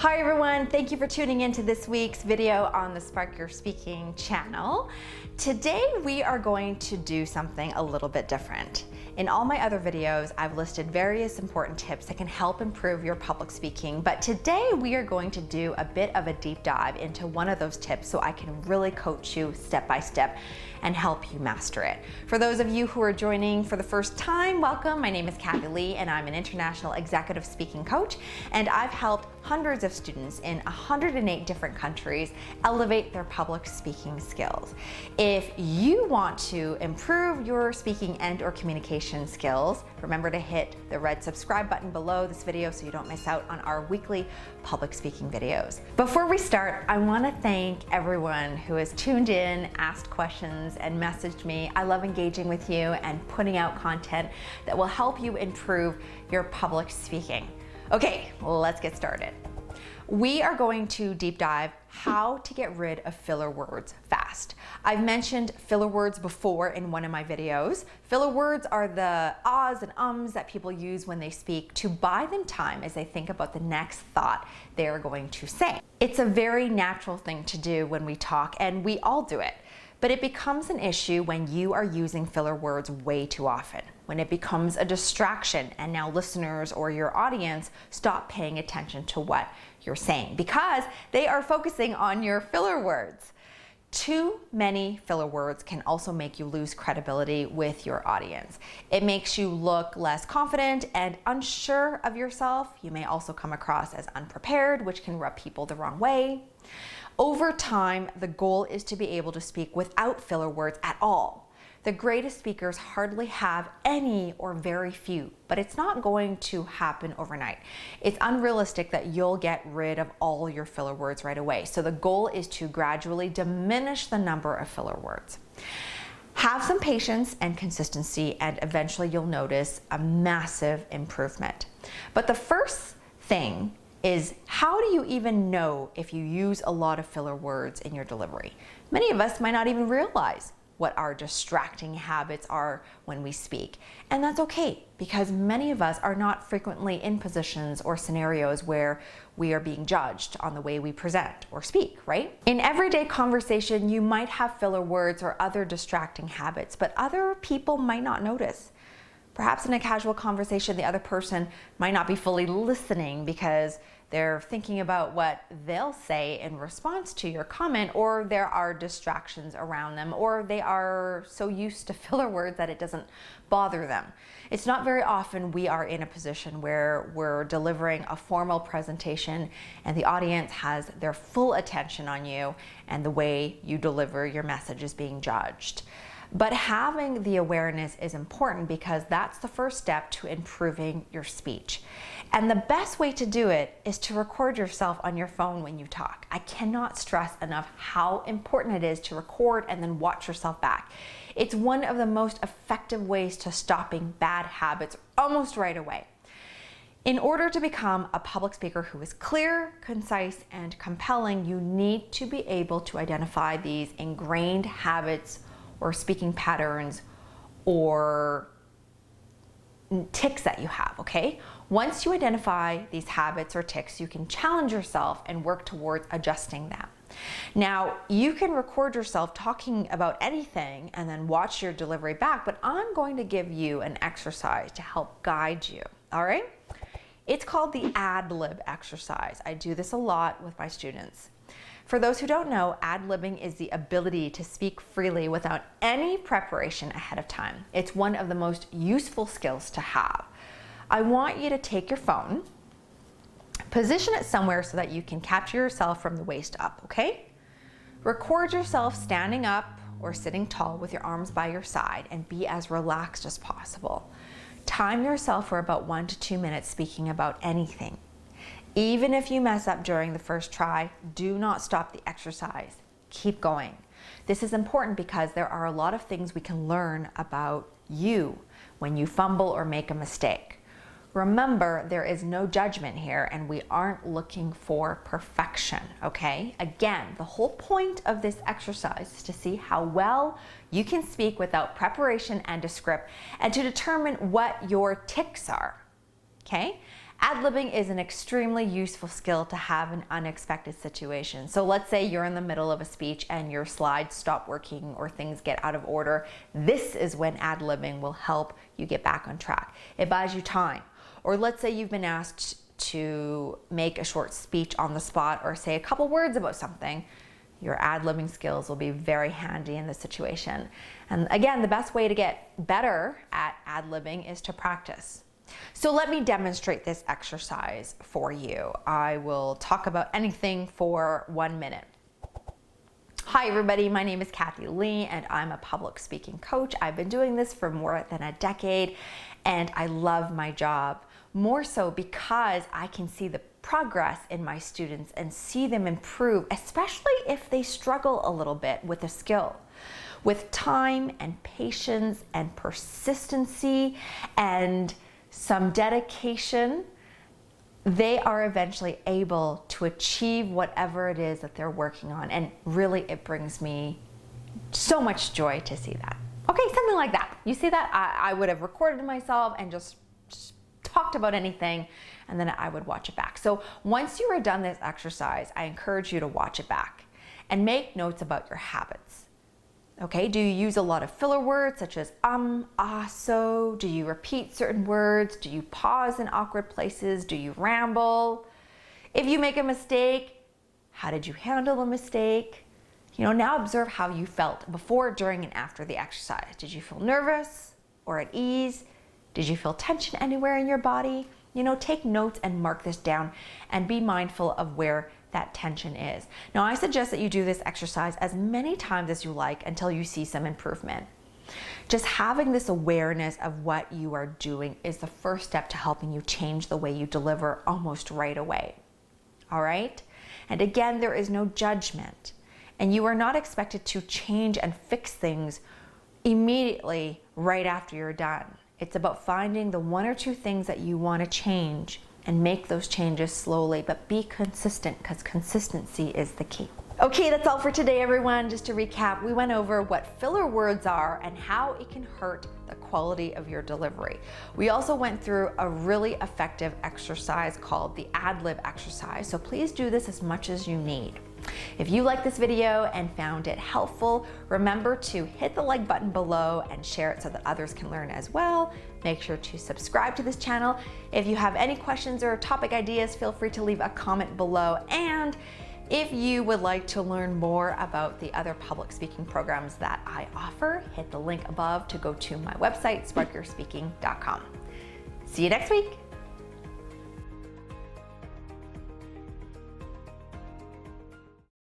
Hi everyone, thank you for tuning into this week's video on the Spark Your Speaking channel. Today we are going to do something a little bit different. In all my other videos, I've listed various important tips that can help improve your public speaking, but today we are going to do a bit of a deep dive into one of those tips so I can really coach you step by step and help you master it. For those of you who are joining for the first time, welcome. My name is Kathy Lee and I'm an international executive speaking coach, and I've helped hundreds of students in 108 different countries elevate their public speaking skills. If you want to improve your speaking and or communication skills, remember to hit the red subscribe button below this video so you don't miss out on our weekly public speaking videos. Before we start, I want to thank everyone who has tuned in, asked questions, and messaged me. I love engaging with you and putting out content that will help you improve your public speaking. Okay, let's get started. We are going to deep dive how to get rid of filler words fast. I've mentioned filler words before in one of my videos. Filler words are the ahs and ums that people use when they speak to buy them time as they think about the next thought they're going to say. It's a very natural thing to do when we talk, and we all do it. But it becomes an issue when you are using filler words way too often, when it becomes a distraction and now listeners or your audience stop paying attention to what you're saying because they are focusing on your filler words. Too many filler words can also make you lose credibility with your audience. It makes you look less confident and unsure of yourself. You may also come across as unprepared, which can rub people the wrong way. Over time, the goal is to be able to speak without filler words at all. The greatest speakers hardly have any or very few, but it's not going to happen overnight. It's unrealistic that you'll get rid of all your filler words right away. So the goal is to gradually diminish the number of filler words. Have some patience and consistency, and eventually you'll notice a massive improvement. But the first thing is, how do you even know if you use a lot of filler words in your delivery? Many of us might not even realize what our distracting habits are when we speak. And that's okay, because many of us are not frequently in positions or scenarios where we are being judged on the way we present or speak, right? In everyday conversation, you might have filler words or other distracting habits, but other people might not notice. Perhaps in a casual conversation, the other person might not be fully listening because they're thinking about what they'll say in response to your comment, or there are distractions around them, or they are so used to filler words that it doesn't bother them. It's not very often we are in a position where we're delivering a formal presentation and the audience has their full attention on you and the way you deliver your message is being judged. But having the awareness is important because that's the first step to improving your speech. And the best way to do it is to record yourself on your phone when you talk. I cannot stress enough how important it is to record and then watch yourself back. It's one of the most effective ways to stopping bad habits almost right away. In order to become a public speaker who is clear, concise, and compelling, you need to be able to identify these ingrained habits or speaking patterns or tics that you have, okay? Once you identify these habits or tics, you can challenge yourself and work towards adjusting them. Now, you can record yourself talking about anything and then watch your delivery back, but I'm going to give you an exercise to help guide you, all right? It's called the ad-lib exercise. I do this a lot with my students. For those who don't know, ad-libbing is the ability to speak freely without any preparation ahead of time. It's one of the most useful skills to have. I want you to take your phone, position it somewhere so that you can capture yourself from the waist up, okay? Record yourself standing up or sitting tall with your arms by your side and be as relaxed as possible. Time yourself for about 1 to 2 minutes speaking about anything. Even if you mess up during the first try, do not stop the exercise. Keep going. This is important because there are a lot of things we can learn about you when you fumble or make a mistake. Remember, there is no judgment here and we aren't looking for perfection, okay? Again, the whole point of this exercise is to see how well you can speak without preparation and a script and to determine what your tics are, okay? Ad-libbing is an extremely useful skill to have in unexpected situations. So let's say you're in the middle of a speech and your slides stop working or things get out of order. This is when ad-libbing will help you get back on track. It buys you time. Or let's say you've been asked to make a short speech on the spot or say a couple words about something. Your ad-libbing skills will be very handy in this situation. And again, the best way to get better at ad-libbing is to practice. So let me demonstrate this exercise for you. I will talk about anything for 1 minute. Hi everybody, my name is Kathy Lee and I'm a public speaking coach. I've been doing this for more than a decade and I love my job, more so because I can see the progress in my students and see them improve, especially if they struggle a little bit with a skill. With time and patience and persistency and some dedication, they are eventually able to achieve whatever it is that they're working on. And really, it brings me so much joy to see that. Okay, something like that. You see that? I would have recorded myself and just talked about anything, and then I would watch it back. So once you are done this exercise, I encourage you to watch it back and make notes about your habits. Okay, do you use a lot of filler words such as so? Do you repeat certain words? Do you pause in awkward places? Do you ramble? If you make a mistake, how did you handle the mistake? Now observe how you felt before, during, and after the exercise. Did you feel nervous or at ease? Did you feel tension anywhere in your body? Take notes and mark this down and be mindful of where that tension is. Now, I suggest that you do this exercise as many times as you like until you see some improvement. Just having this awareness of what you are doing is the first step to helping you change the way you deliver almost right away. All right? And again, there is no judgment, and you are not expected to change and fix things immediately right after you're done. It's about finding the 1 or 2 things that you want to change and make those changes slowly, but be consistent because consistency is the key. Okay, that's all for today, everyone. Just to recap, we went over what filler words are and how it can hurt the quality of your delivery. We also went through a really effective exercise called the ad-lib exercise, so please do this as much as you need. If you liked this video and found it helpful, remember to hit the like button below and share it so that others can learn as well. Make sure to subscribe to this channel. If you have any questions or topic ideas, feel free to leave a comment below. And if you would like to learn more about the other public speaking programs that I offer, hit the link above to go to my website, sparkyourspeaking.com. See you next week.